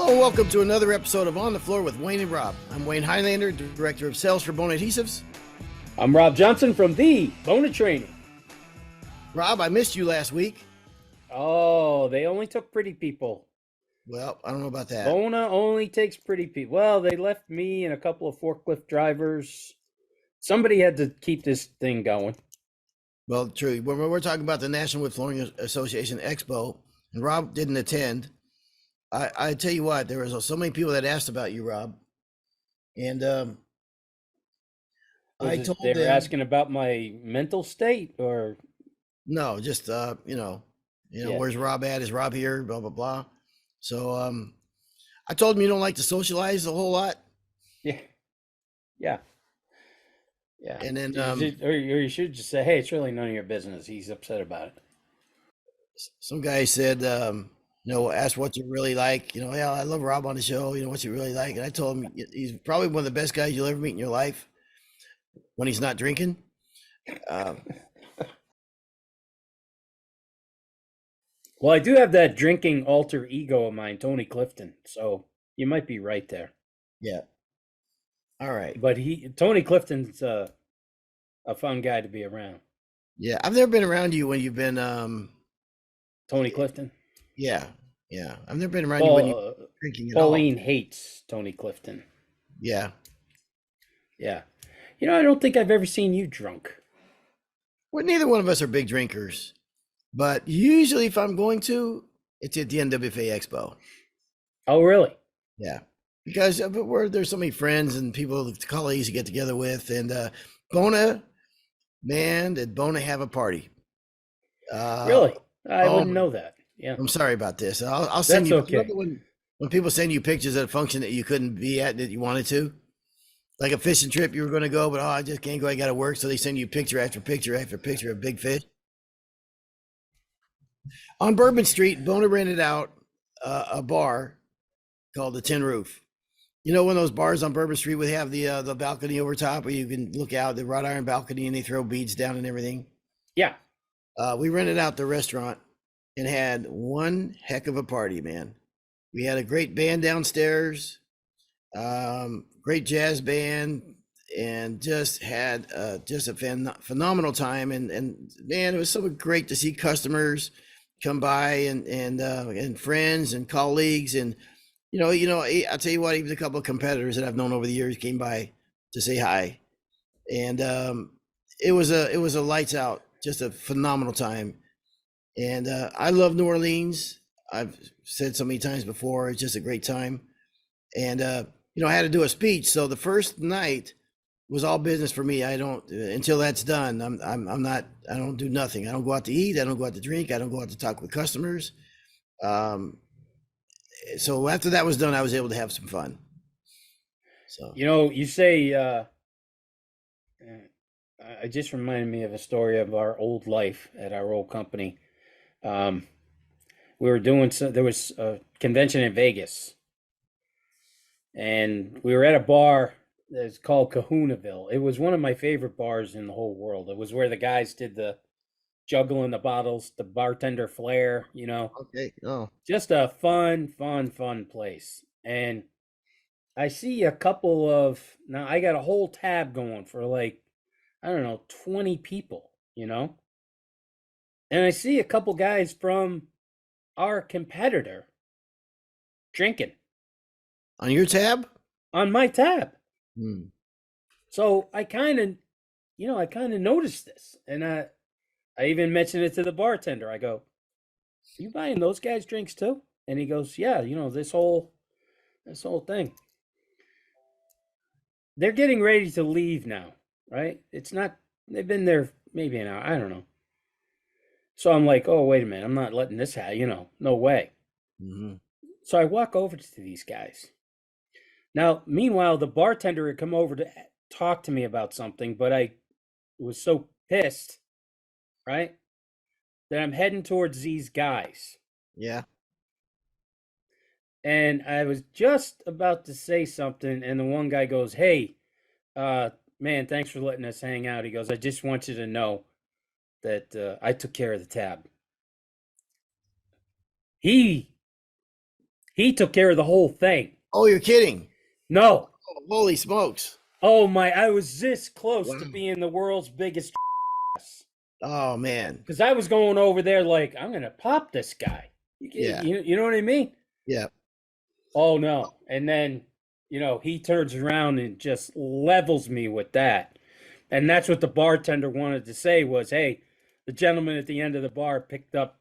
Hello and welcome to another episode of On the Floor with Wayne and Rob. I'm Wayne Highlander, Director of Sales for Bona Adhesives. I'm Rob Johnson from the Bona Training. Rob, I missed you last week. Oh, they only took pretty people. Well, I don't know about that. Bona only takes pretty people. Well, they left me and a couple of forklift drivers. Somebody had to keep this thing going. Well, true. When we're talking about the National Wood Flooring Association Expo, and Rob didn't attend, I tell you what, there was so many people that asked about you, Rob. And I told They were them, asking about my mental state, or no, just where's Rob at? Is Rob here? Blah blah blah. So I told him you don't like to socialize a whole lot. yeah. And then or you should just say, "Hey, it's really none of your business." He's upset about it. some guy said, ask what you really like. Yeah, I love Rob on the show. What's you really like? And I told him he's probably one of the best guys you'll ever meet in your life when he's not drinking. Well, I do have that drinking alter ego of mine, Tony Clifton. So you might be right there. Yeah. All right. But Tony Clifton's a fun guy to be around. Yeah, I've never been around you when you've been Tony Clifton. Yeah. I've never been around you when you're drinking at Pauline hates Tony Clifton. Yeah. I don't think I've ever seen you drunk. Well, neither one of us are big drinkers, but usually if I'm going to, it's at the NWFA Expo. Oh, really? Yeah, because there's so many friends and people, colleagues to get together with, and Bona, man, did Bona have a party? Really? I wouldn't know that. Yeah. I'm sorry about this. I'll send you. Okay. When people send you pictures at a function that you couldn't be at that you wanted to, like a fishing trip you were going to go, but I just can't go. I got to work. So they send you picture after picture after picture of big fish. On Bourbon Street, Bona rented out a bar called the Tin Roof. One of those bars on Bourbon Street would have the balcony over top where you can look out the wrought iron balcony and they throw beads down and everything. Yeah. We rented out the restaurant and had one heck of a party, man. We had a great band downstairs, great jazz band, and just had just a phenomenal time. And man, it was so great to see customers come by and friends and colleagues. And I'll tell you what, even a couple of competitors that I've known over the years came by to say hi. And it was a lights out, just a phenomenal time. And I love New Orleans. I've said so many times before, it's just a great time. And I had to do a speech. So the first night was all business for me. I don't, until that's done, I don't do nothing. I don't go out to eat. I don't go out to drink. I don't go out to talk with customers. So after that was done, I was able to have some fun. So, you say, it just reminded me of a story of our old life at our old company. We were there was a convention in Vegas, and we were at a bar that's called Kahunaville. It was one of my favorite bars in the whole world. It was where the guys did the juggling the bottles, the bartender flair, Okay. Oh. Just a fun place. And I see a couple of, now I got a whole tab going for 20 people, And I see a couple guys from our competitor drinking. On your tab? On my tab. Hmm. So I kind of noticed this. And I even mentioned it to the bartender. I go, "Are you buying those guys drinks too?" And he goes, "Yeah, this whole thing." They're getting ready to leave now, right? They've been there maybe an hour. I don't know. So I'm like, oh, wait a minute. I'm not letting this happen, no way. Mm-hmm. So I walk over to these guys. Now, meanwhile, the bartender had come over to talk to me about something, but I was so pissed, right, that I'm heading towards these guys. Yeah. And I was just about to say something, and the one guy goes, "Hey, man, thanks for letting us hang out." He goes, "I just want you to know that I took care of the tab." He He took care of the whole thing. Oh, you're kidding. No. Oh, holy smokes. Oh my, I was this close Wow. to being the world's biggest Oh, man. because I was going over there like, I'm gonna pop this guy. Yeah. You know what I mean? Yeah. Oh no. And then, he turns around and just levels me with that. And that's what the bartender wanted to say was, hey, the gentleman at the end of the bar picked up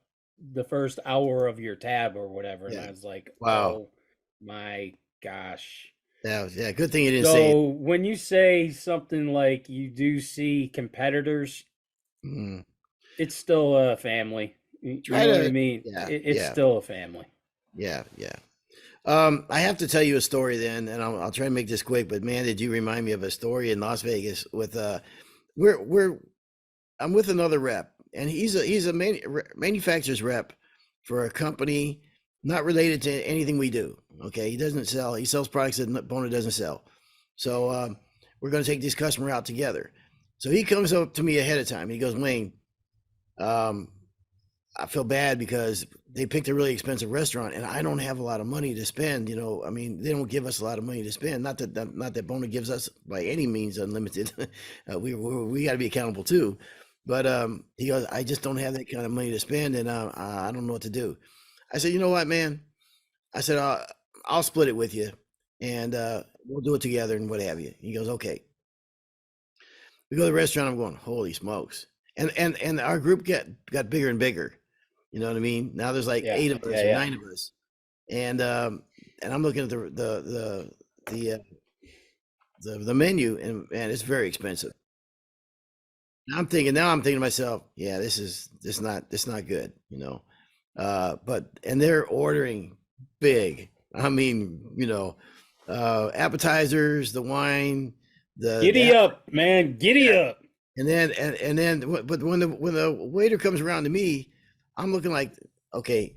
the first hour of your tab or whatever. And Yeah. I was like, Wow. oh my gosh. Yeah. Good thing you didn't say So when you say something like you do see competitors, it. it's still a family. You Try know what I to, mean? yeah. It's Yeah. still a family. Yeah. Yeah. I have to tell you a story then, and I'll try to make this quick. But man, did you remind me of a story in Las Vegas with I'm with another rep, and he's a manufacturer's rep for a company not related to anything we do. Okay, he doesn't sell. He sells products that Bona doesn't sell. So we're going to take this customer out together. So he comes up to me ahead of time. He goes, Wayne, I feel bad because they picked a really expensive restaurant and I don't have a lot of money to spend. I mean, they don't give us a lot of money to spend. Not that Bona gives us by any means unlimited. We got to be accountable too. But he goes, I just don't have that kind of money to spend, and I don't know what to do. I said, you know what, man? I said, I'll split it with you, and we'll do it together and what have you. He goes, okay. We go to the restaurant. I'm going, holy smokes! And our group got bigger and bigger. You know what I mean? Now there's like 8 of us or 9 of us, and I'm looking at the menu, and man, it's very expensive. I'm thinking to myself, yeah, this not good, but they're ordering big. I mean, appetizers, the wine, Giddy up, man, giddy up. and then, but when the waiter comes around to me, I'm looking like, okay,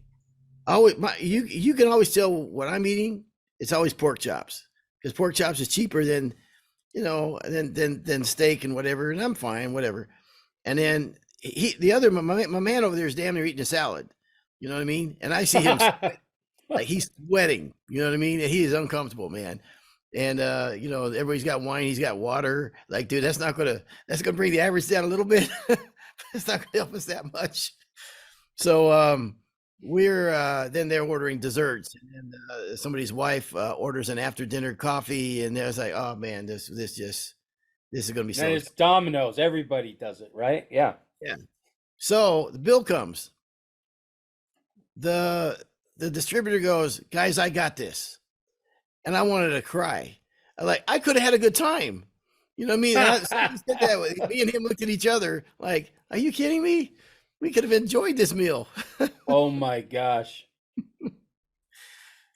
you can always tell what I'm eating. It's always pork chops because pork chops is cheaper than than steak and whatever, and I'm fine, whatever. And then my man over there is damn near eating a salad. You know what I mean? And I see him like he's sweating. You know what I mean? And he is uncomfortable, man. And everybody's got wine, he's got water. Like, dude, that's gonna bring the average down a little bit. It's not gonna help us that much. So we're then they're ordering desserts, and then somebody's wife orders an after dinner coffee, and there's like, oh man, this is gonna be so. And it's Domino's. Everybody does it, right? Yeah. Yeah. So the bill comes. The distributor goes, guys, I got this, and I wanted to cry. I could have had a good time. You know what I mean? He said that. Me and him looked at each other like, are you kidding me? We could have enjoyed this meal. Oh my gosh.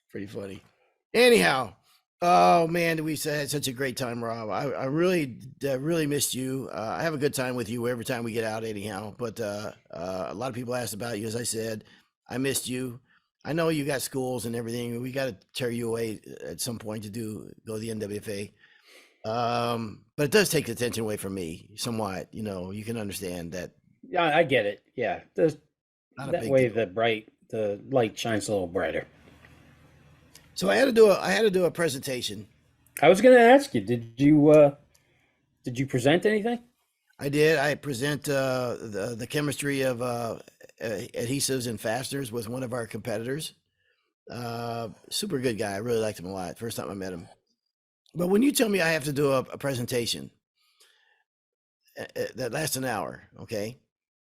Pretty funny. Anyhow, oh man, we had such a great time, Rob. I really missed you. I have a good time with you every time we get out anyhow, but a lot of people asked about you. As I said, I missed you. I know you got schools and everything. We got to tear you away at some point to go to the NWFA. But it does take attention away from me somewhat. You can understand that. Yeah, I get it. Yeah. That way deal. the light shines a little brighter. So I had to do a presentation. I was going to ask you, did you present anything? I did. I present the chemistry of adhesives and fasteners with one of our competitors. Super good guy. I really liked him a lot. First time I met him. But when you tell me I have to do a presentation that lasts an hour, okay,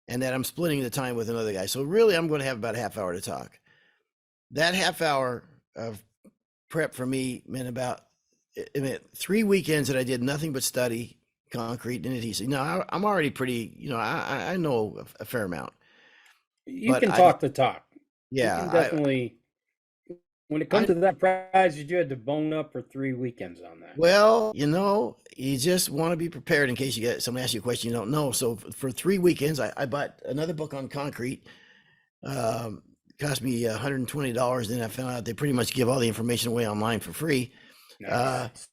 and that I'm splitting the time with another guy, so really I'm going to have about a half hour to talk. That half hour of prep for me meant 3 weekends that I did nothing but study concrete and adhesive. Now I'm already pretty, I know a fair amount. You can talk the talk. Yeah, you can definitely. When it comes to that prize, you had to bone up for 3 weekends on that. Well, you just want to be prepared in case somebody asks you a question you don't know. So for 3 weekends, I bought another book on concrete. Cost me $120. Then I found out they pretty much give all the information away online for free. Nice.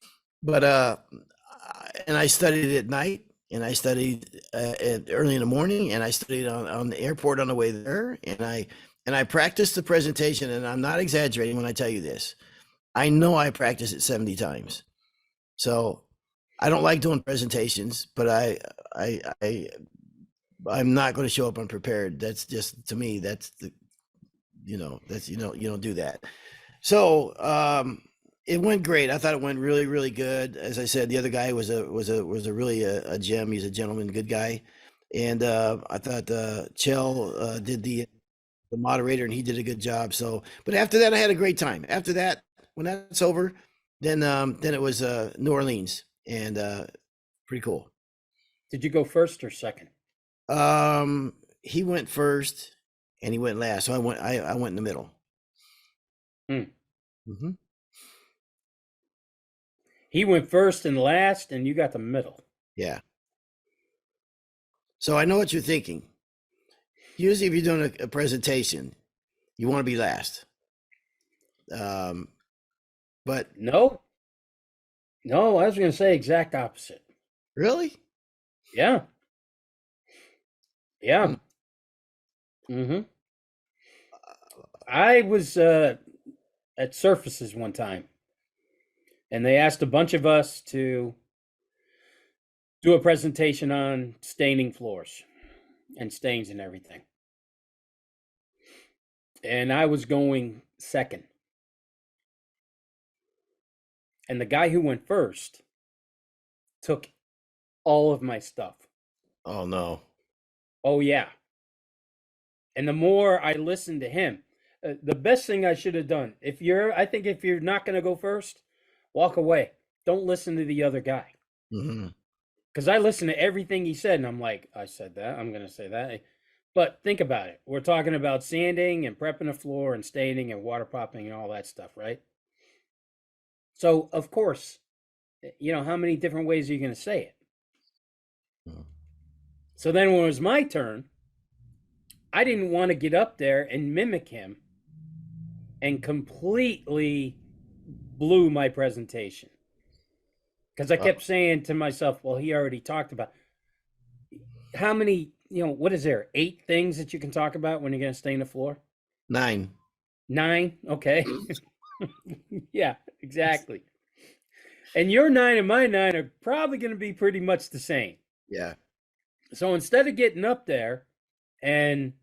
And I studied it at night, and I studied early in the morning, and I studied on the airport on the way there, and and I practiced the presentation, and I'm not exaggerating when I tell you this. I know I practiced it 70 times. So I don't like doing presentations, but I'm not going to show up unprepared. That's just, to me, that's the, that's, you don't do that. So it went great. I thought it went really, really good. As I said, the other guy was a really a gem. He's a gentleman, good guy. And I thought Chell did the moderator, and he did a good job. So, but after that, I had a great time. After that, when that's over, then it was New Orleans, and pretty cool. Did you go first or second? He went first, and he went last. So I went in the middle. Mm-hmm. He went first and last, and you got the middle. Yeah. So I know what you're thinking. Usually, if you're doing a presentation, you want to be last. But no, I was going to say exact opposite. Really? Yeah. Yeah. Mm-hmm. I was at Surfaces one time, and they asked a bunch of us to do a presentation on staining floors and stains and everything. And I was going second. And the guy who went first took all of my stuff. Oh, no. Oh, yeah. And the more I listened to him, the best thing I should have done, I think if you're not going to go first, walk away. Don't listen to the other guy. Because I listened to everything he said, and I'm like, I said that, I'm going to say that. But think about it. We're talking about sanding and prepping a floor and staining and water popping and all that stuff, right? So, of course, how many different ways are you going to say it? So then when it was my turn, I didn't want to get up there and mimic him and completely blew my presentation. Because I kept saying to myself, well, he already talked about how many, what is there? 8 things that you can talk about when you're going to stain the floor? 9. 9? Okay. Yeah, exactly. And your 9 and my 9 are probably going to be pretty much the same. Yeah. So instead of getting up there and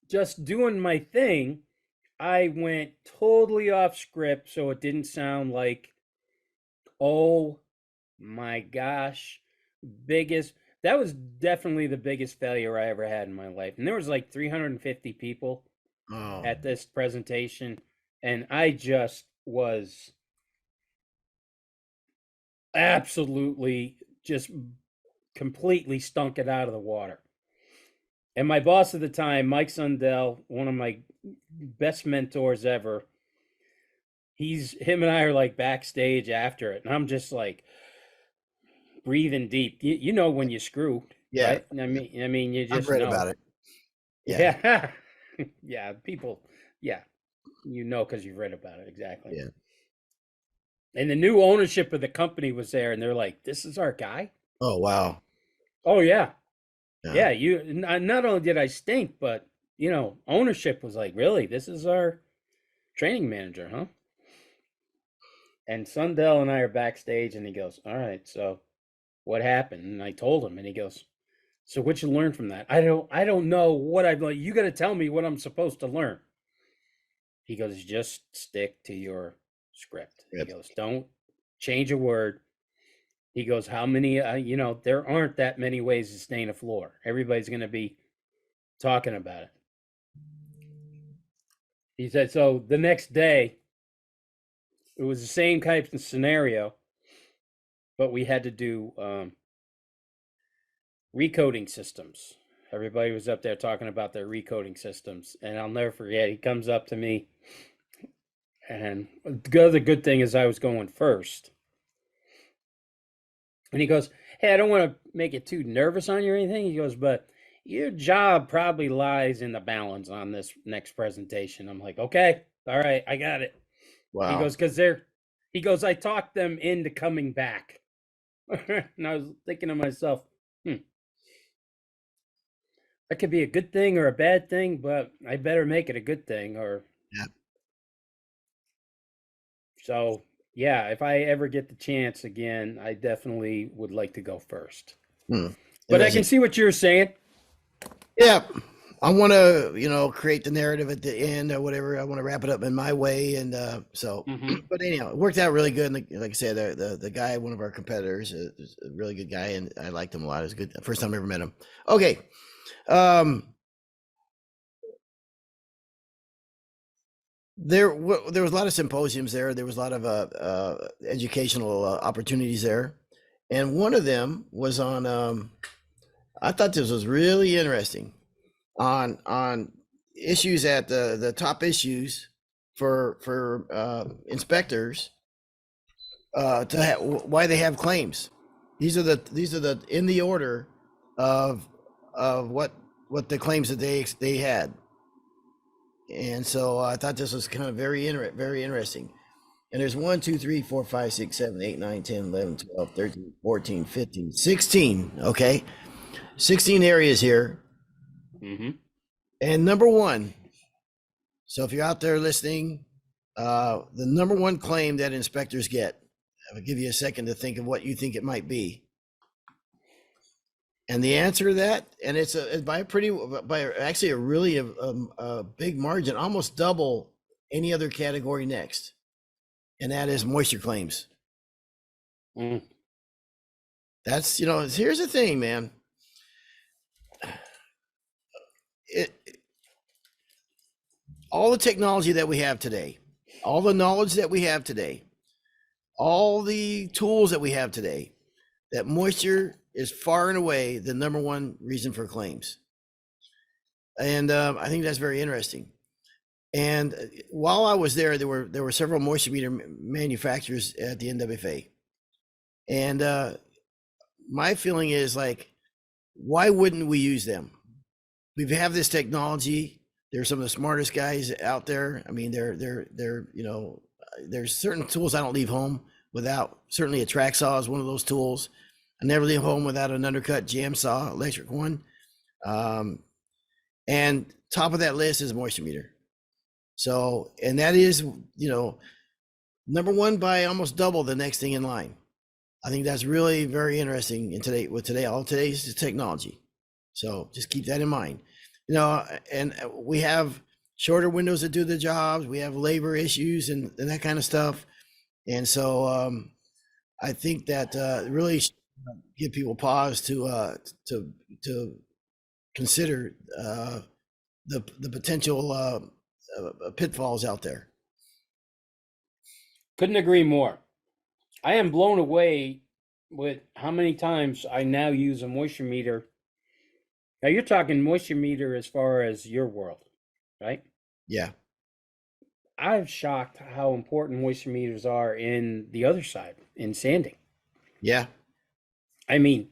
just doing my thing, I went totally off script so it didn't sound like, oh my gosh, that was definitely the biggest failure I ever had in my life. And there was like 350 people at this presentation, and I just was absolutely just completely stunk it out of the water. And my boss at the time, Mike Sundell, one of my best mentors ever, him and I are like backstage after it, and I'm just like breathing deep. You know when you screw, Yeah. right? I mean, you just I've read know about it. Yeah, yeah. People, yeah, because you've read about it, exactly. Yeah. And the new ownership of the company was there, and they're like, "This is our guy." Oh, wow. Oh yeah. You not only did I stink, but ownership was like, "Really? This is our training manager, huh?" And Sundell and I are backstage, and he goes, "All right, so what happened?" And I told him, and he goes, "So what you learn from that?" I don't know what I've like. You got to tell me what I'm supposed to learn. He goes, "Just stick to your script." Yep. He goes, "Don't change a word." He goes, "How many? There aren't that many ways to stain a floor. Everybody's going to be talking about it." He said, so the next day, it was the same type of scenario, but we had to do recoating systems. Everybody was up there talking about their recoating systems, and I'll never forget. He comes up to me, and the other good thing is I was going first. And he goes, "Hey, I don't want to make it too nervous on you or anything." He goes, "But your job probably lies in the balance on this next presentation." I'm like, "Okay, all right, I got it." Wow. He goes, "I talked them into coming back." And I was thinking to myself, That could be a good thing or a bad thing, but I better make it a good thing. Or Yeah. so, yeah, if I ever get the chance again, I definitely would like to go first. Hmm. But I can Interesting. see what you're saying. Yeah. I want to, create the narrative at the end or whatever. I want to wrap it up in my way. And so, Hmm. but anyhow, it worked out really good. And like I said, the guy, one of our competitors, is a really good guy. And I liked him a lot. It was good. First time I ever met him. Okay. Um, there was a lot of symposiums there. There was a lot of educational opportunities there, and one of them was on. I thought this was really interesting on issues at the top issues for inspectors why they have claims. These are the in the order of what the claims that they had. And so I thought this was kind of very interesting. And there's 1, 2, 3, 4, 5, 6, 7, 8, 9, 10, 11, 12, 13, 14, 15, 16. Okay. 16 areas here. Hmm. And number one, so if you're out there listening, the number one claim that inspectors get, I'll give you a second to think of what you think it might be. And the answer to that, and it's by actually a really a big margin, almost double any other category next. And that is moisture claims. Mm. That's, here's the thing, man. All the technology that we have today, all the knowledge that we have today, all the tools that we have today, that moisture is far and away the number one reason for claims. And I think that's very interesting. And while I was there were several moisture meter manufacturers at the NWFA. And my feeling is like, why wouldn't we use them? We have this technology. They're some of the smartest guys out there. I mean, there's certain tools I don't leave home without. Certainly a track saw is one of those tools. I never leave home without an undercut jam saw, electric one. And top of that list is a moisture meter. So, and that is, number one by almost double the next thing in line. I think that's really very interesting all today's technology. So just keep that in mind. And we have shorter windows that do the jobs. We have labor issues and that kind of stuff. And so I think that really give people pause to consider the potential pitfalls out there. Couldn't agree more. I am blown away with how many times I now use a moisture meter. Now you're talking moisture meter as far as your world, right? Yeah. I'm shocked how important moisture meters are in the other side, in sanding. Yeah. I mean,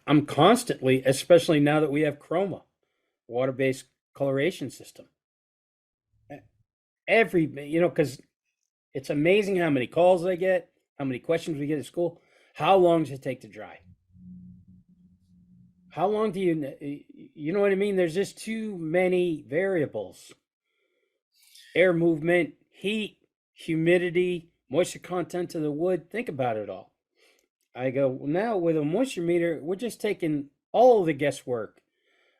I'm constantly, especially now that we have chroma, water-based coloration system. Because it's amazing how many calls I get, how many questions we get at school. How long does it take to dry? How long do you know what I mean? There's just too many variables. Air movement, heat, humidity, moisture content of the wood. Think about it all. I go, now with a moisture meter, we're just taking all the guesswork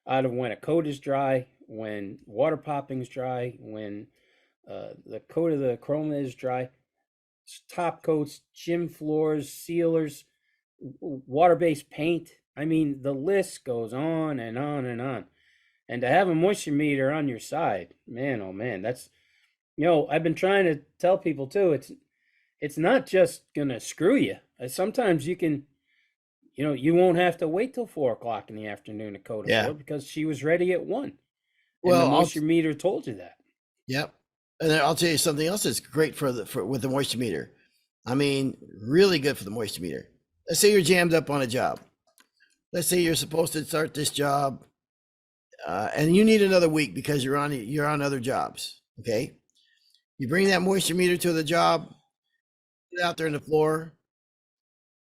out of when a coat is dry, when water popping is dry, when the coat of the chroma is dry, top coats, gym floors, sealers, water-based paint. I mean, the list goes on and on and on. And to have a moisture meter on your side, man, oh man, that's, I've been trying to tell people too, it's not just gonna screw you. Sometimes you can, you won't have to wait till 4 o'clock in the afternoon to coat a Yeah. floor because she was ready at 1. And Well, the moisture meter told you that. Yep. And then I'll tell you something else that's great with the moisture meter. I mean, really good for the moisture meter. Let's say you're jammed up on a job. Let's say you're supposed to start this job, and you need another week because you're on other jobs. Okay. You bring that moisture meter to the job, put it out there on the floor.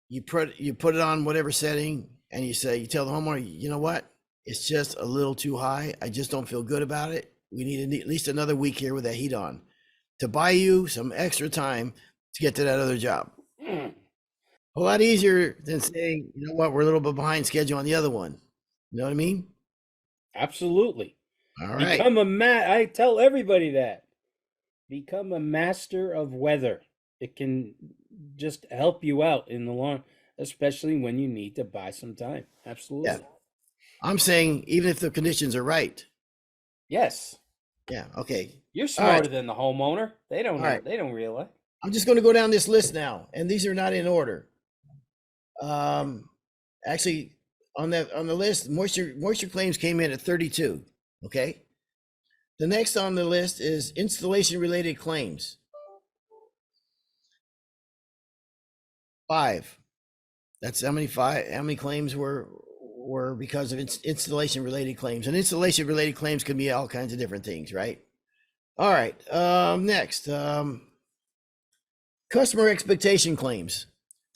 You put it on whatever setting, and you tell the homeowner, you know what? It's just a little too high. I just don't feel good about it. We need at least another week here with that heat on to buy you some extra time to get to that other job. A lot easier than saying, you know what, we're a little bit behind schedule on the other one. You know what I mean? Absolutely. All right. Become I tell everybody that. Become a master of weather. It can just help you out in the long, especially when you need to buy some time. Yeah. Absolutely. I'm saying even if the conditions are right. Yes. Yeah. Okay. You're All right. smarter than the homeowner. They don't All right. they don't realize. I'm just going to go down this list now, and these are not in order. Actually, on the list, moisture claims came in at 32. Okay. The next on the list is installation related claims. 5. That's how many claims were because of installation related claims. And installation related claims can be all kinds of different things, right? All right. Next, customer expectation claims.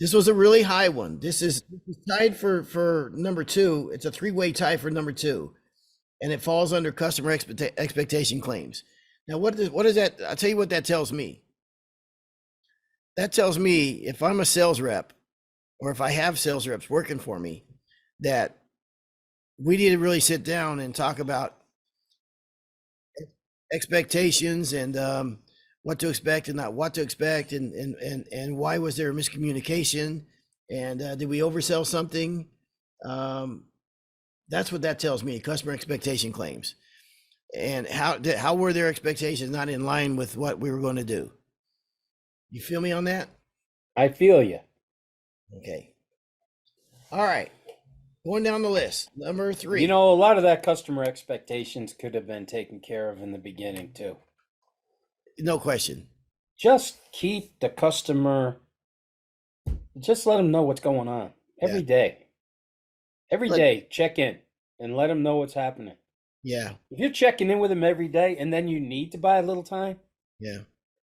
This was a really high one. This is tied for number 2. It's a 3-way tie for number 2, and it falls under customer expectation claims. Now, what is that? I'll tell you what that tells me. That tells me if I'm a sales rep, or if I have sales reps working for me, that we need to really sit down and talk about expectations and what to expect and not what to expect, and why was there a miscommunication, and did we oversell something? That's what that tells me. Customer expectation claims, and how were their expectations not in line with what we were going to do? You feel me on that? I feel you. Okay. All right. Going down the list, number 3. You know, a lot of that customer expectations could have been taken care of in the beginning too. No question. Just keep the customer, just let them know what's going on every Yeah. day. Every day, check in and let them know what's happening. Yeah. If you're checking in with them every day and then you need to buy a little time, Yeah.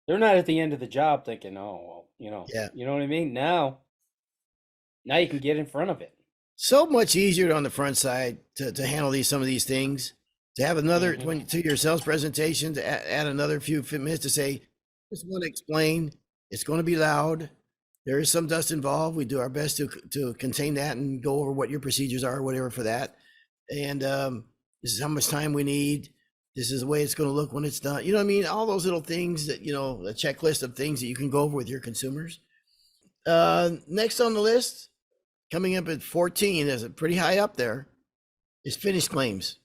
they're not at the end of the job thinking, oh, well, Yeah. you know what I mean? Now you can get in front of it. So much easier on the front side to handle some of these things. To have another to your sales presentation, to add another few minutes to say, just want to explain. It's going to be loud. There is some dust involved. We do our best to contain that and go over what your procedures are, or whatever for that. And this is how much time we need. This is the way it's going to look when it's done. You know what I mean? All those little things that, a checklist of things that you can go over with your consumers. Next on the list, coming up at 14, is pretty high up there, is finished claims.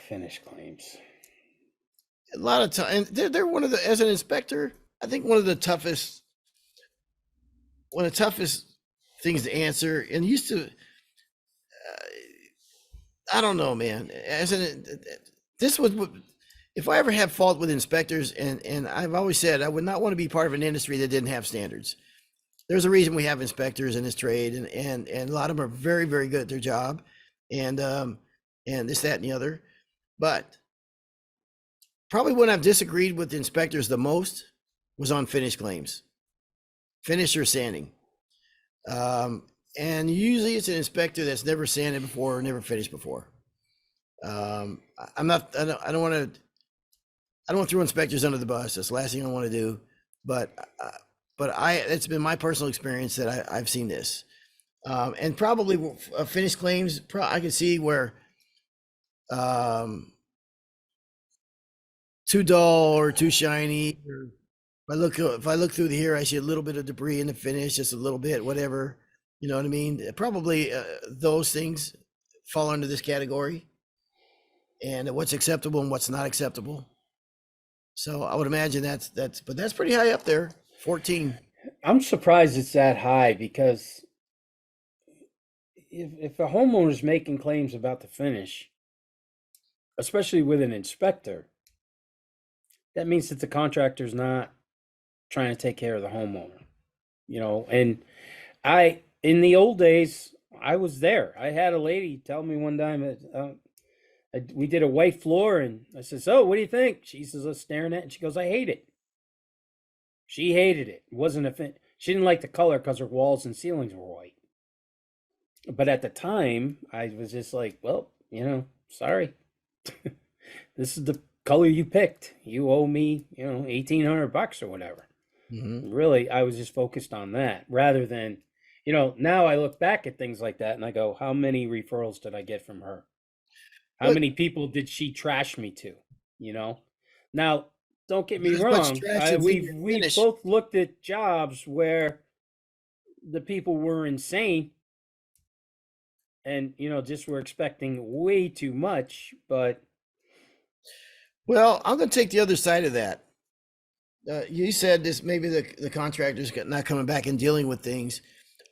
Finished claims. A lot of time, and they're one of the, as an inspector, I think one of the toughest things to answer. And used to, I don't know, man. This was, if I ever have fault with inspectors, and I've always said I would not want to be part of an industry that didn't have standards. There's a reason we have inspectors in this trade, and a lot of them are very, very good at their job, and this, that, and the other. But probably when I've disagreed with the inspectors the most was on finished claims, finish or sanding. And usually it's an inspector that's never sanded before or never finished before. I don't want to throw inspectors under the bus. That's the last thing I want to do. But it's been my personal experience that I've seen this. And probably finished claims, I can see where too dull or too shiny. Or if I look through here, I see a little bit of debris in the finish, just a little bit, whatever. You know what I mean? Probably those things fall under this category, and what's acceptable and what's not acceptable. So I would imagine but that's pretty high up there, 14. I'm surprised it's that high because if a homeowner's making claims about the finish, especially with an inspector, that means that the contractor's not trying to take care of the homeowner, and in the old days, I was there. I had a lady tell me one time that we did a white floor, and I said, "So, what do you think?" She says, staring at it, and she goes, "I hate it." She hated it. It wasn't she didn't like the color because her walls and ceilings were white. But at the time, I was just like, well, sorry. This is the color you picked. You owe me, $1,800 or whatever. Hmm. Really, I was just focused on that rather than, now I look back at things like that and I go, how many referrals did I get from her? How But many people did she trash me to? You know? Now, don't get me not as much wrong. trash as in your We've finish. both looked at jobs where the people were insane and just were expecting way too much, but Well, I'm going to take the other side of that. You said this maybe the contractors not coming back and dealing with things.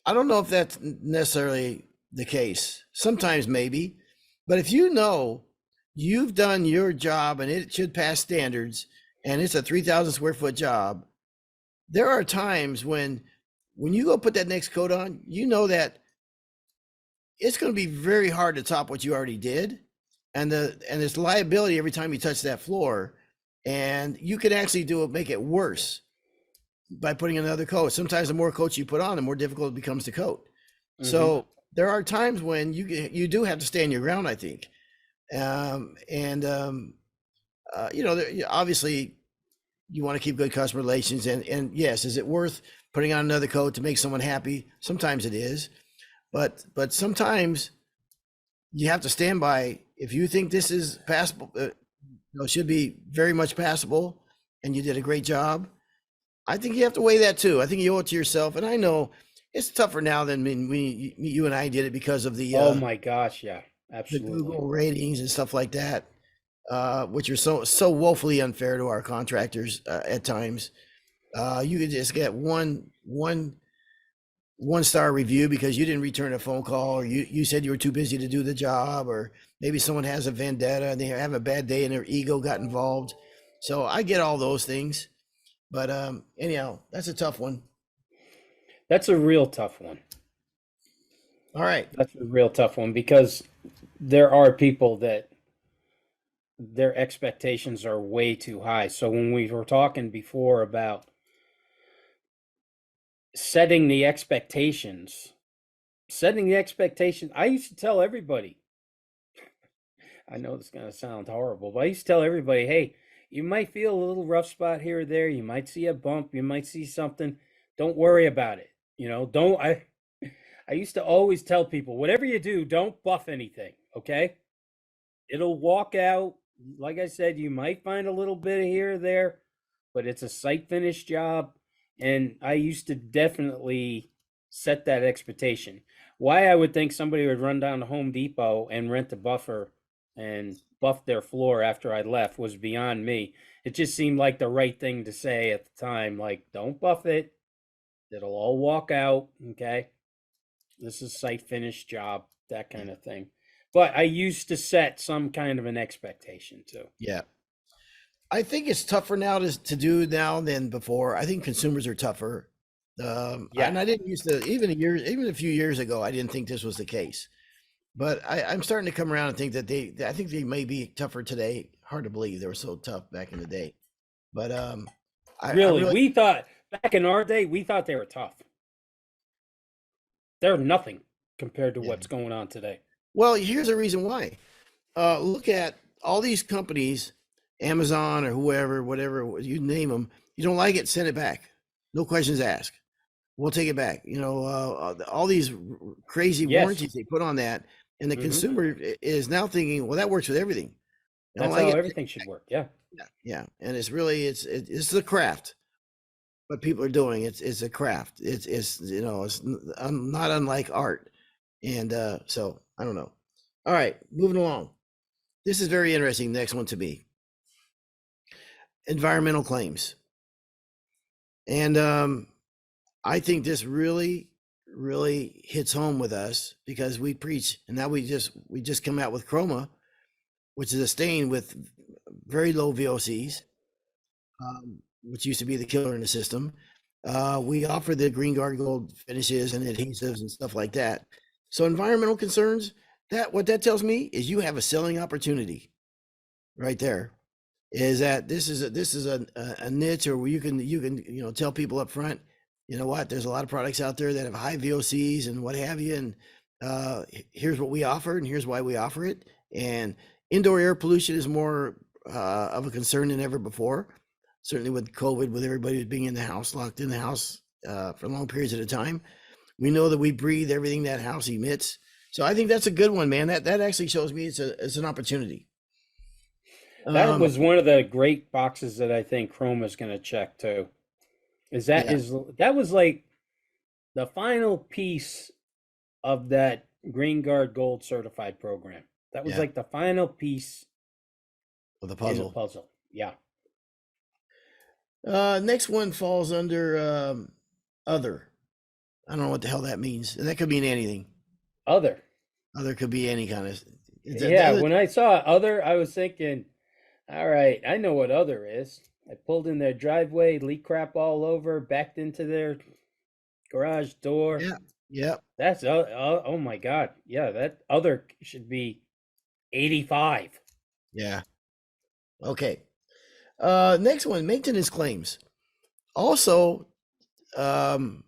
I don't know if that's necessarily the case. Sometimes maybe, but if you know you've done your job and it should pass standards and it's a 3,000 square foot job, there are times when you go put that next coat on, you know that it's going to be very hard to top what you already did, and there's liability every time you touch that floor, and you can actually make it worse by putting another coat. Sometimes the more coats you put on, the more difficult it becomes to coat. mhm. So there are times when you do have to stand your ground, I think. And obviously you want to keep good customer relations, and yes, is it worth putting on another coat to make someone happy? Sometimes it is, but sometimes you have to stand by. If you think this is passable, should be very much passable, and you did a great job, I think you have to weigh that too. I think you owe it to yourself. And I know it's tougher now than when you and I did it because of Oh my gosh, yeah, the absolutely. Google ratings and stuff like that, which are so woefully unfair to our contractors at times. You could just get one star review because you didn't return a phone call, or you said you were too busy to do the job, or maybe someone has a vendetta and they have a bad day and their ego got involved. So I get all those things, but anyhow, that's a tough one. That's a real tough one. All right. That's a real tough one because there are people that their expectations are way too high. So when we were talking before about setting the expectations, I used to tell everybody, I know this is going to sound horrible, but I used to tell everybody, hey, you might feel a little rough spot here or there. You might see a bump. You might see something. Don't worry about it. Don't, I used to always tell people, whatever you do, don't buff anything. Okay. It'll walk out. Like I said, you might find a little bit of here or there, but it's a site finish job. And I used to definitely set that expectation. Why I would think somebody would run down to Home Depot and rent a buffer and buff their floor after I left was beyond me. It just seemed like the right thing to say at the time. Like, don't buff it. It'll all walk out. Okay. This is site finish job, that kind of thing. But I used to set some kind of an expectation too. Yeah. I think it's tougher now to do now than before. I think consumers are tougher. Yeah. And I didn't used to, even a few years ago, I didn't think this was the case. But I'm starting to come around and think I think they may be tougher today. Hard to believe they were so tough back in the day. But I Really, really, we thought back in our day, we thought they were tough. They're nothing compared to yeah. what's going on today. Well, here's a reason why. Look at all these companies, Amazon or whoever, whatever you name them. You don't like it, send it back. No questions asked. We'll take it back. All these crazy Yes. warranties they put on that, and the Hmm. consumer is now thinking, well, that works with everything. You don't That's like how it? everything should work. Yeah. Yeah, yeah. And it's really it's the craft. What people are doing, it's a craft. It's not unlike art, and so I don't know. All right, moving along. This is very interesting. Next one to me, environmental claims, and I think this really hits home with us because we preach, and now we just come out with chroma, which is a stain with very low VOCs, which used to be the killer in the system. We offer the green guard gold finishes and adhesives and stuff like that. So environmental concerns, that what that tells me is you have a selling opportunity right there. Is that this is a niche, or where you can tell people up front, you know what, there's a lot of products out there that have high VOCs and what have you, and Here's what we offer, and here's why we offer it. And indoor air pollution is more of a concern than ever before. Certainly with COVID, with everybody being in the house, locked in the house for long periods at a time. We know that we breathe everything that house emits. So I think that's a good one, man. That actually shows me it's an opportunity. That Um, was one of the great boxes that I think Chrome is going to check too. yeah, That was like the final piece of that Green Guard Gold certified program. That was yeah, like the final piece of the in the puzzle. puzzle. Yeah. Next one falls under other. I don't know what the hell that means. And that could mean anything. Other. Other could be any kind of. The Yeah, other, when I saw other, I was thinking, all right, I know what other is. I pulled in their driveway, leak crap all over, backed into their garage door. yeah, yeah, That's oh my God. Yeah, that other should be 85. yeah. Okay. Next one, maintenance claims. Also, um,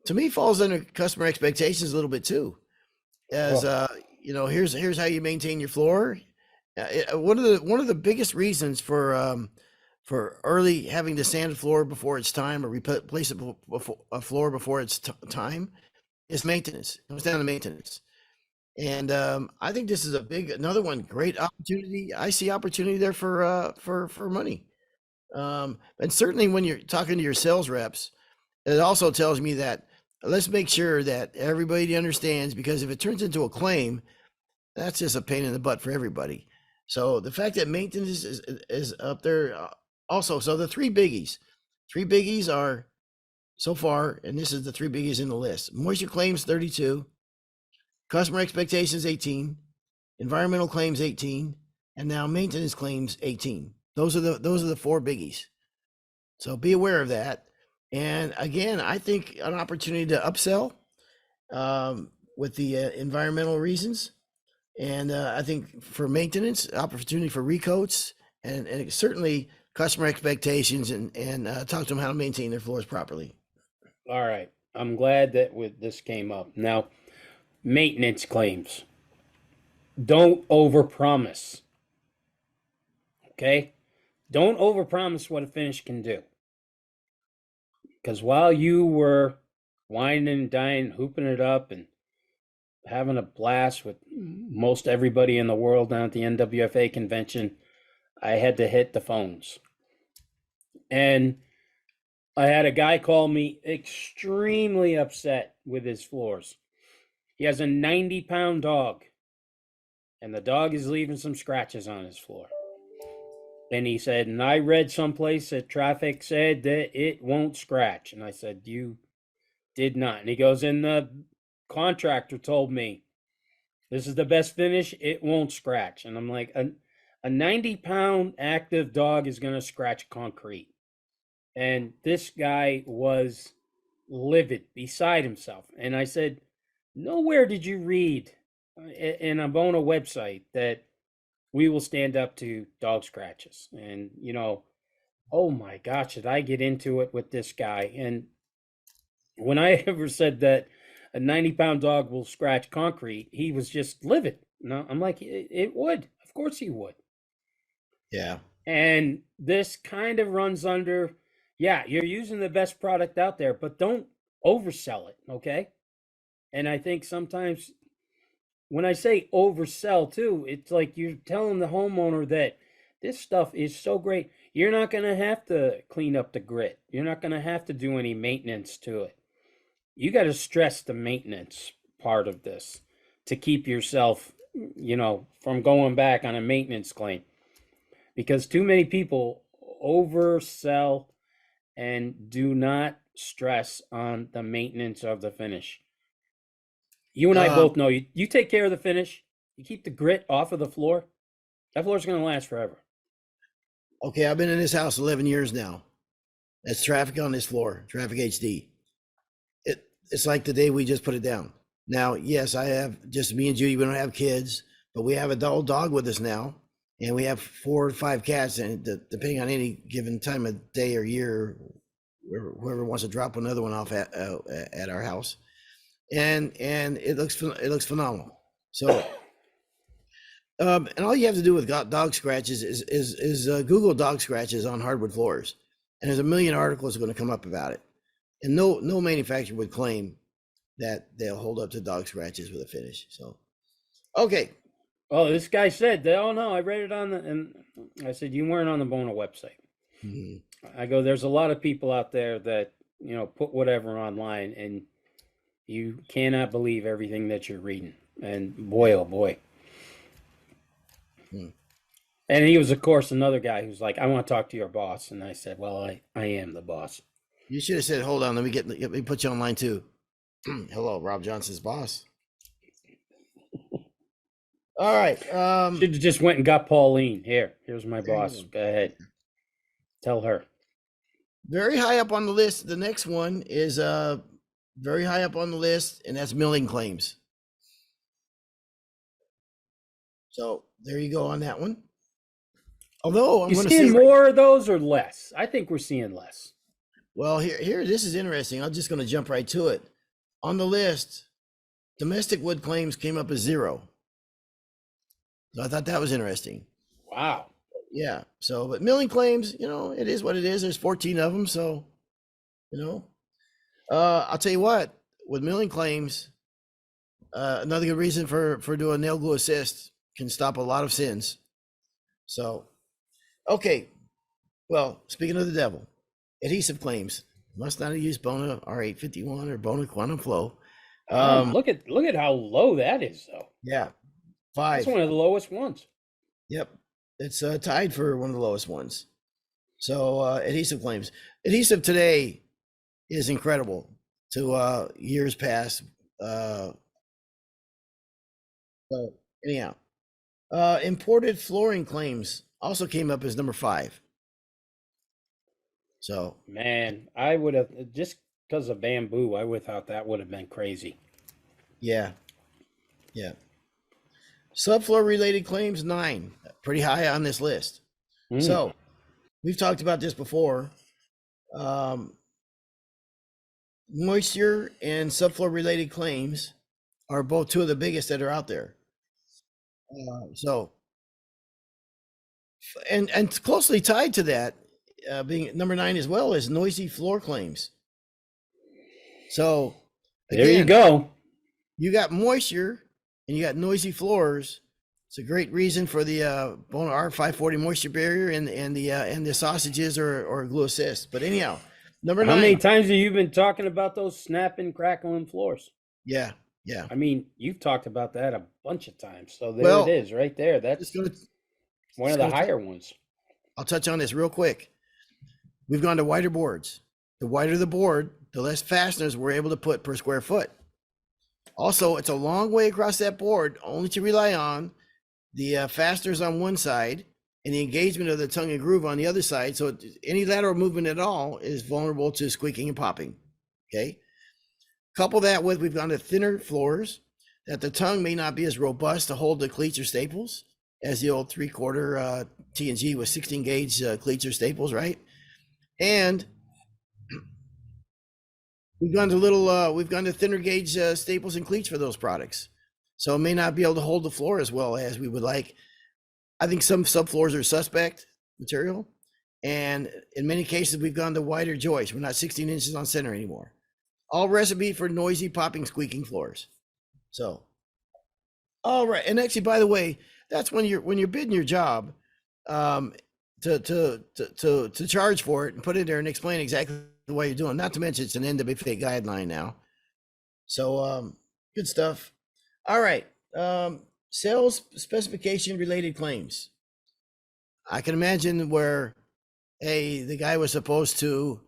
to me, falls under customer expectations a little bit too. As Oh, here's how you maintain your floor. One of the biggest reasons for early having to sand a floor before it's time or replace before a floor before it's time is maintenance. It comes down to maintenance. And I think this is another one, great opportunity. I see opportunity there for money. And certainly when you're talking to your sales reps, it also tells me that let's make sure that everybody understands, because if it turns into a claim, that's just a pain in the butt for everybody. So the fact that maintenance is up there also. So the three biggies are so far, and this is the three biggies in the list: moisture claims 32, customer expectations 18, environmental claims 18, and now maintenance claims 18. Those are the four biggies. So be aware of that. And again, I think an opportunity to upsell with the environmental reasons. And I think for maintenance, opportunity for recoats, and certainly customer expectations, and talk to them how to maintain their floors properly. all right. I'm glad that this came up. Now, maintenance claims. Don't overpromise. Okay? Don't overpromise what a finish can do. Because while you were whining and dying, hooping it up, and having a blast with most everybody in the world down at the NWFA convention, I had to hit the phones. And I had a guy call me extremely upset with his floors. He has a 90-pound dog, and the dog is leaving some scratches on his floor. And he said, and I read someplace that traffic said that it won't scratch. And I said, you did not. And he goes, and the contractor told me this is the best finish, it won't scratch. And I'm like, a 90-pound active dog is going to scratch concrete. And this guy was livid, beside himself. And I said, nowhere did you read in a Bona website that we will stand up to dog scratches. And, oh my gosh, did I get into it with this guy? And when I ever said that a 90-pound dog will scratch concrete, he was just livid. No, I'm like, it would. Of course he would. Yeah. And this kind of runs under, yeah, you're using the best product out there, but don't oversell it, okay? And I think sometimes when I say oversell too, it's like you're telling the homeowner that this stuff is so great. You're not going to have to clean up the grit. You're not going to have to do any maintenance to it. You got to stress the maintenance part of this to keep yourself, from going back on a maintenance claim, because too many people oversell and do not stress on the maintenance of the finish. You and I Um, both know you take care of the finish, you keep the grit off of the floor, that floor's going to last forever. okay, I've been in this house 11 years now. That's traffic on this floor, traffic HD. It's like the day we just put it down. Now, yes, I have just me and Judy. We don't have kids, but we have a old dog with us now, and we have 4 or 5 cats. And depending on any given time of day or year, whoever wants to drop another one off at our house. and it looks phenomenal. So, and all you have to do with dog scratches is Google dog scratches on hardwood floors, and there's a million articles going to come up about it. And no manufacturer would claim that they'll hold up to dog scratches with a finish. So, okay. Oh, this guy said, "Oh no, I read it on the," and I said, "You weren't on the Bona website." Mhm. I go, "There's a lot of people out there that put whatever online, and you cannot believe everything that you're reading." And boy, oh boy. Hmm. And he was, of course, another guy who's like, "I want to talk to your boss," and I said, "Well, I am the boss." You should have said, "Hold on, let me put you online too." Hello, Rob Johnson's boss. All right. Should have just went and got Pauline. Here's my boss. Go ahead. Tell her. Very high up on the list. The next one is very high up on the list, and that's milling claims. So there you go on that one. Although I'm You going to seeing say more of those or less? I think we're seeing less. well, here this is interesting. I'm just going to jump right to it. On the list, domestic wood claims came up as 0. So I thought that was interesting. Wow. Yeah. So, but milling claims, it is what it is. There's 14 of them. So, I'll tell you what, with milling claims, another good reason for doing nail glue assist can stop a lot of sins. So, okay. Well, speaking of the devil, adhesive claims must not have used Bona R851 or Bona Quantum Flow. Look at how low that is, though. Yeah, That's 5. one of the lowest ones. Yep, it's tied for one of the lowest ones. So adhesive claims. Adhesive today is incredible to years past. So anyhow, imported flooring claims also came up as number 5. So Man, I would have just because of bamboo. I would have thought that would have been crazy. yeah, subfloor related claims 9, pretty high on this list. So we've talked about this before. Moisture and subfloor related claims are both 2 of the biggest that are out there. So, and closely tied to that, being number 9 as well, is noisy floor claims. So again, there you go. You got moisture and you got noisy floors. It's a great reason for the Bona R540 moisture barrier and the sausages or glue assist. But anyhow, number 9. How many times have you been talking about those snapping, crackling floors? Yeah. I mean, you've talked about that a bunch of times. So there it is, right there. That's one of the higher ones. I'll touch on this real quick. We've gone to wider boards. The wider the board, the less fasteners we're able to put per square foot. Also, it's a long way across that board, only to rely on the fasteners on one side and the engagement of the tongue and groove on the other side. So any lateral movement at all is vulnerable to squeaking and popping. Okay. Couple that with, we've gone to thinner floors that the tongue may not be as robust to hold the cleats or staples as the old 3/4 T&G with 16 gauge cleats or staples, right? And we've gone to thinner gauge staples and cleats for those products. So it may not be able to hold the floor as well as we would like. I think some subfloors are suspect material. And in many cases, we've gone to wider joists. We're not 16 inches on center anymore. All recipe for noisy, popping, squeaking floors. So, all right. And actually, by the way, that's when you're bidding your job, to charge for it and put it there and explain exactly what you're doing. Not to mention it's an NWFA guideline now. So good stuff. All right. Sales specification related claims. I can imagine where, hey, the guy was supposed to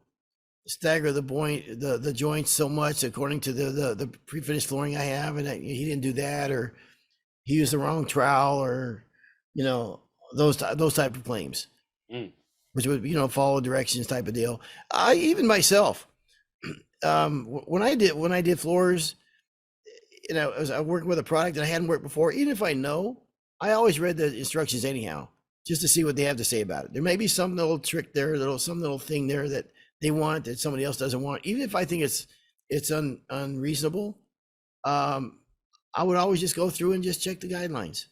stagger the joints so much according to the pre-finished flooring I have, and he didn't do that, or he used the wrong trowel, or those type of claims, which would follow directions type of deal. Even myself, when I did floors, I was working with a product that I hadn't worked before. Even if I know, I always read the instructions anyhow, just to see what they have to say about it. There may be some little trick there, some little thing there that they want that somebody else doesn't want. Even if I think it's unreasonable, Um, I would always just go through and just check the guidelines.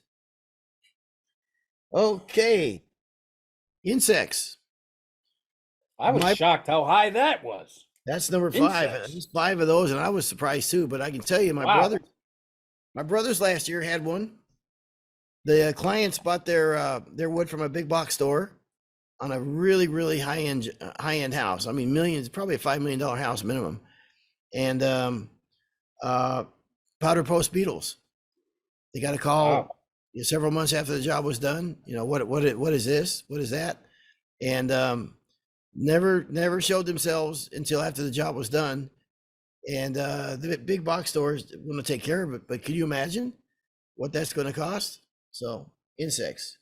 Okay, insects. I was My shocked how high that was. That's number 5. Insects. There's 5 of those, and I was surprised too. But I can tell you, Wow. my brothers last year had one. The clients bought their wood from a big box store on a really really high end house. I mean, millions, probably a $5 million house minimum, and uh, powder post beetles. They got a call Wow. several months after the job was done. You know what is this? What is that? And never showed themselves until after the job was done. And the big box stores want to take care of it, but can you imagine what that's going to cost? So insects.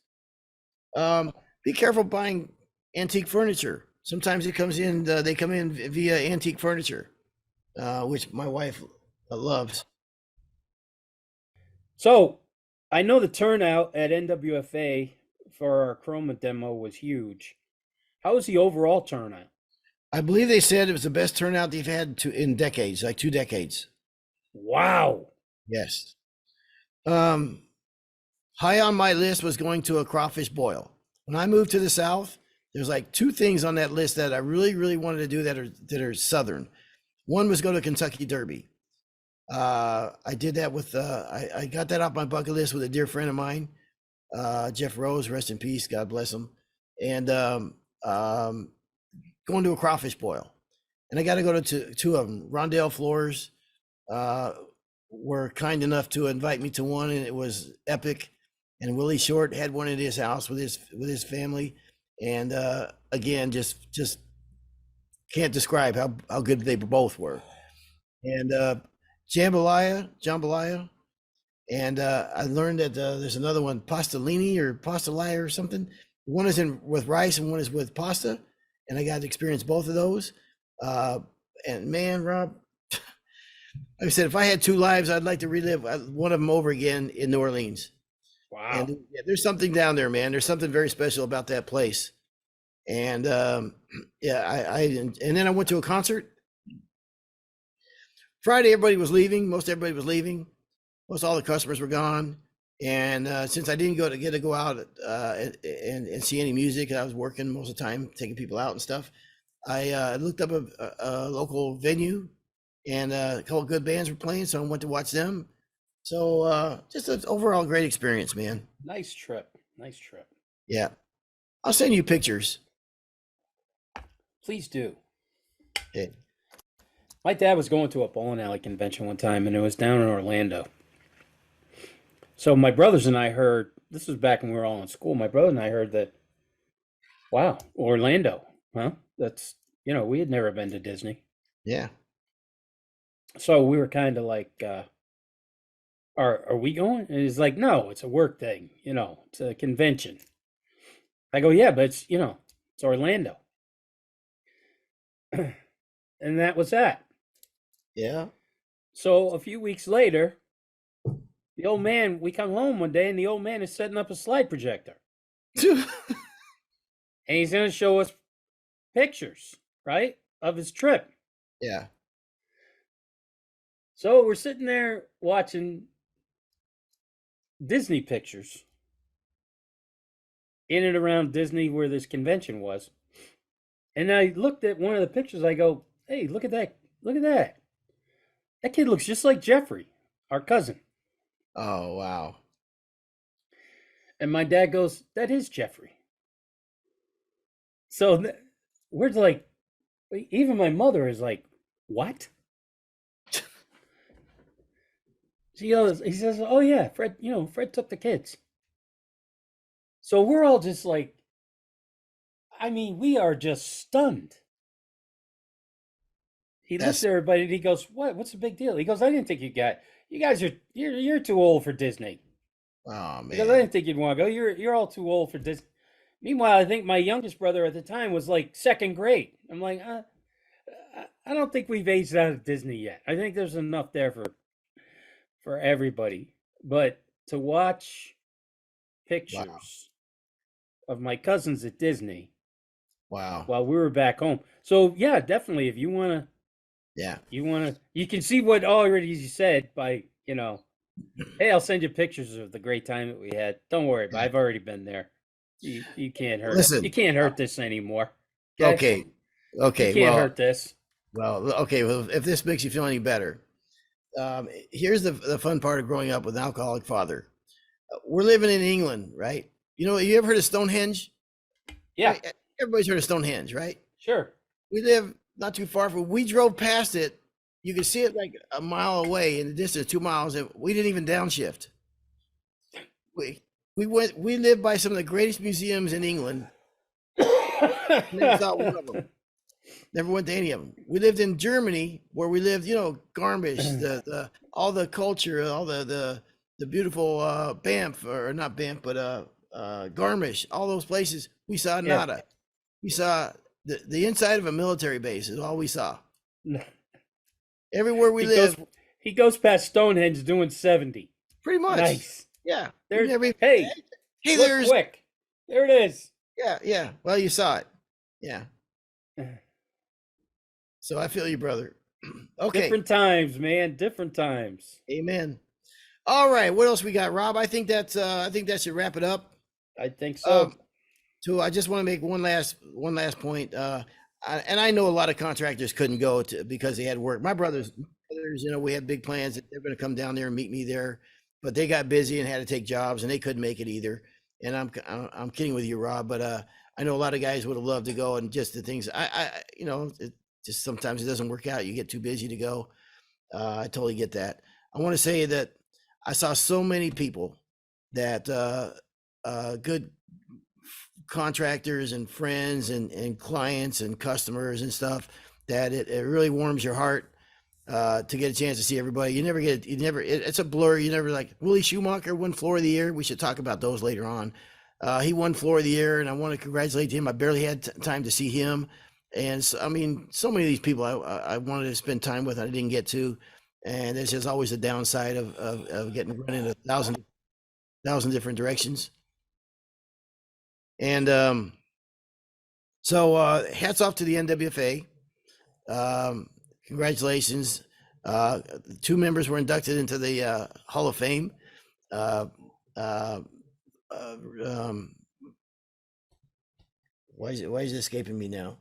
Be careful buying antique furniture. Sometimes it comes in. They come in via antique furniture, which my wife loves. So I know the turnout at NWFA for our Chroma demo was huge. How was the overall turnout? I believe they said it was the best turnout they've had in decades, like 2 decades. Wow. Yes. Um, High on my list was going to a crawfish boil. When I moved to the South, there's like 2 things on that list that I really, really wanted to do that are Southern. One was go to Kentucky Derby. I did that with, I got that off my bucket list with a dear friend of mine, Jeff Rose, rest in peace, God bless him. And going to a crawfish boil. And I got to go to 2 of them. Rondell Floors were kind enough to invite me to one, and it was epic. And Willie Short had one at his house with his family, and again, just can't describe how good they both were. And jambalaya, and I learned that there's another one, pastalini or pastalaya or something. One is in with rice and one is with pasta, and I got to experience both of those. And man, Rob, like I said, if I had 2 lives, I'd like to relive one of them over again in New Orleans. Wow. And yeah, there's something down there, man. There's something very special about that place. And yeah, and then I went to a concert. Friday, everybody was leaving. Most everybody was leaving. Most all the customers were gone. And since I didn't get to go out and see any music, I was working most of the time, taking people out and stuff. I looked up a local venue, and a couple of good bands were playing, so I went to watch them. So just an overall great experience, man. Nice trip. Nice trip. Yeah, I'll send you pictures. Please do. Okay. My dad was going to a bowling alley convention one time, and it was down in Orlando. So my brothers and I heard, this was back when we were all in school. My brother and I heard that, wow, Orlando, huh? That's, we had never been to Disney. Yeah. So we were kind of like, are we going? And he's like, no, it's a work thing, it's a convention. I go, yeah, but it's Orlando. And that was that. Yeah. So a few weeks later, the old man, we come home one day and the old man is setting up a slide projector. And he's going to show us pictures, right, of his trip. Yeah. So we're sitting there watching Disney pictures in and around Disney where this convention was. And I looked at one of the pictures. I go, hey, look at that. Look at that. That kid looks just like Jeffrey, our cousin. Oh, wow. And my dad goes, that is Jeffrey. So we're like, even my mother is like, what? He says, oh yeah, Fred, Fred took the kids. So we're all just like, I mean, we are just stunned. He looks at everybody and he goes, what? What's the big deal? He goes, I didn't think you guys are, you're too old for Disney. Oh, man. Because I didn't think you'd want to go. You're all too old for Disney. Meanwhile, I think my youngest brother at the time was like 2nd grade. I'm like, I don't think we've aged out of Disney yet. I think there's enough there for everybody. But to watch pictures of my cousins at Disney Wow. while we were back home. So yeah, definitely if you want to Yeah. You can see what already you said by, hey, I'll send you pictures of the great time that we had. Don't worry, I've already been there. You can't hurt Listen. you can't hurt this anymore. Okay? Okay. You Okay. can't hurt this. Okay. Well, if this makes you feel any better, here's the fun part of growing up with an alcoholic father. We're living in England, right? You ever heard of Stonehenge? Yeah, Right? Everybody's heard of Stonehenge, right? sure. We live not too far from. We drove past it. You could see it like a mile away in the distance, 2 miles, and we didn't even downshift. We we lived by some of the greatest museums in England. Never saw one of them. Never went to any of them. We lived in Germany, where we lived, Garmisch, the all the culture, all the beautiful Banff, or not Banff, but Garmisch, all those places. We saw Yeah. nada. We saw the inside of a military base is all we saw. Everywhere we live, He goes past Stonehenge doing 70. pretty much. Nice. Yeah. There's Never, hey, hey, look there's quick. There it is. yeah. Well, you saw it. Yeah. So I feel you, brother. Okay. Different times, man. Different times. Amen. All right. What else we got, Rob? I think that should wrap it up. I think so. So I just want to make one last point. And I know a lot of contractors couldn't go because they had work. My brothers, we had big plans that they're going to come down there and meet me there, but they got busy and had to take jobs, and they couldn't make it either. And I'm kidding with you, Rob, but I know a lot of guys would have loved to go, and just the things it just sometimes it doesn't work out. You get too busy to go. I totally get that. I want to say that I saw so many people that good contractors and friends and clients and customers and stuff, that it really warms your heart to get a chance to see everybody. It's a blur. You never, like Willie Schumacher won Floor of the Year. We should talk about those later on. He won Floor of the Year, and I want to congratulate him. I barely had time to see him. And so, I mean, so many of these people I wanted to spend time with, and I didn't get to. And there's just always a downside of getting run in a thousand different directions. And so hats off to the NWFA. Congratulations. 2 members were inducted into the Hall of Fame. Why is it escaping me now?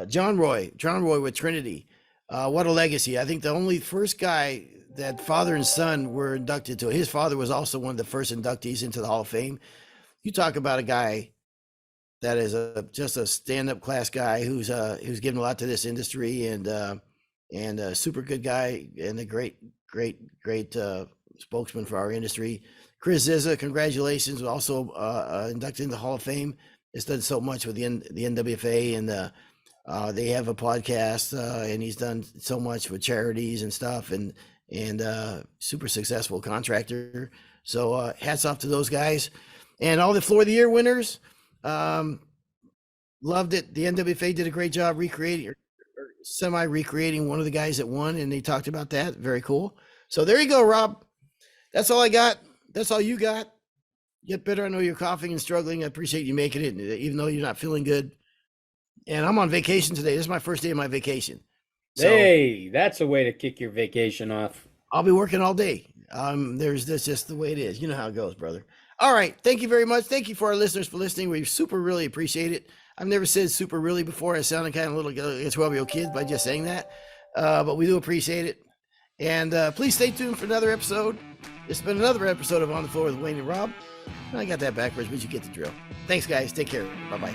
John Roy with Trinity. What a legacy. I think the only first guy that father and son were inducted to. His father was also one of the first inductees into the Hall of Fame. You talk about a guy that is just a stand-up class guy who's given a lot to this industry, and a super good guy, and a great spokesman for our industry. Chris Zizza, congratulations, also inducted into the Hall of Fame. It's done so much with the NWFA, and they have a podcast, and he's done so much with charities and stuff, and super successful contractor. So hats off to those guys, and all the Floor of the Year winners. Loved it. The NWFA did a great job recreating or semi-recreating one of the guys that won, and they talked about that. Very cool. So there you go, Rob. That's all I got. That's all you got. Get better. I know you're coughing and struggling. I appreciate you making it, even though you're not feeling good. And I'm on vacation today. This is my first day of my vacation. So hey, that's a way to kick your vacation off. I'll be working all day. That's just the way it is. You know how it goes, brother. All right. Thank you very much. Thank you for our listeners for listening. We super really appreciate it. I've never said super really before. I sounded kind of a little 12-year-old kid by just saying that. But we do appreciate it. And please stay tuned for another episode. It's been another episode of On the Floor with Wayne and Rob. I got that backwards, but you get the drill. Thanks, guys. Take care. Bye-bye.